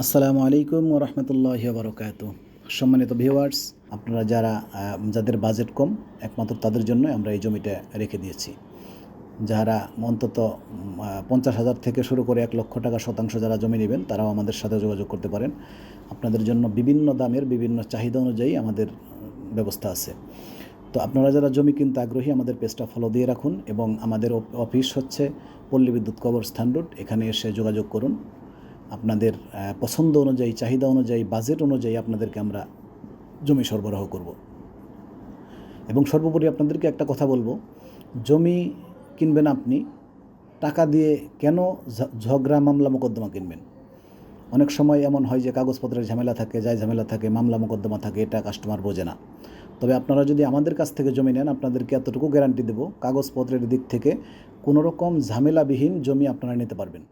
আসসালামু আলাইকুম ওয়া রাহমাতুল্লাহি ওয়া বারাকাতুহু। সম্মানিত ভিউয়ার্স, আপনারা যাদের বাজেট কম, একমাত্র তাদের জন্যই আমরা এই জমিটা রেখে দিয়েছি। যারা অন্তত 50,000 থেকে শুরু করে 1,00,000 টাকা শতাংশ যারা জমি নেবেন, তারাও আমাদের সাথে যোগাযোগ করতে পারেন। আপনাদের জন্য বিভিন্ন দামের বিভিন্ন চাহিদা অনুযায়ী আমাদের ব্যবস্থা আছে। তো আপনারা যারা জমি কিনতে আগ্রহী, আমাদের পেজটা ফলো দিয়ে রাখুন এবং আমাদের অফিস হচ্ছে পল্লী বিদ্যুৎ কবরস্থান রোড। এখানে এসে যোগাযোগ করুন। আপনাদের পছন্দ অনুযায়ী, চাহিদা অনুযায়ী, বাজেট অনুযায়ী আপনাদেরকে আমরা জমি সরবরাহ করব। এবং সর্বোপরি আপনাদেরকে একটা কথা বলবো, জমি কিনবেন আপনি, টাকা দিয়ে কেন ঝগড়া মামলা মোকদ্দমা কিনবেন? অনেক সময় এমন হয় যে কাগজপত্রের ঝামেলা থাকে, ঝামেলা থাকে, মামলা মোকদ্দমা থাকে, এটা কাস্টমার বোঝে না। তবে আপনারা যদি আমাদের কাছ থেকে জমি নেন, আপনাদেরকে এতটুকু গ্যারান্টি দেব, কাগজপত্রের দিক থেকে কোনো রকম ঝামেলাবিহীন জমি আপনারা নিতে পারবেন।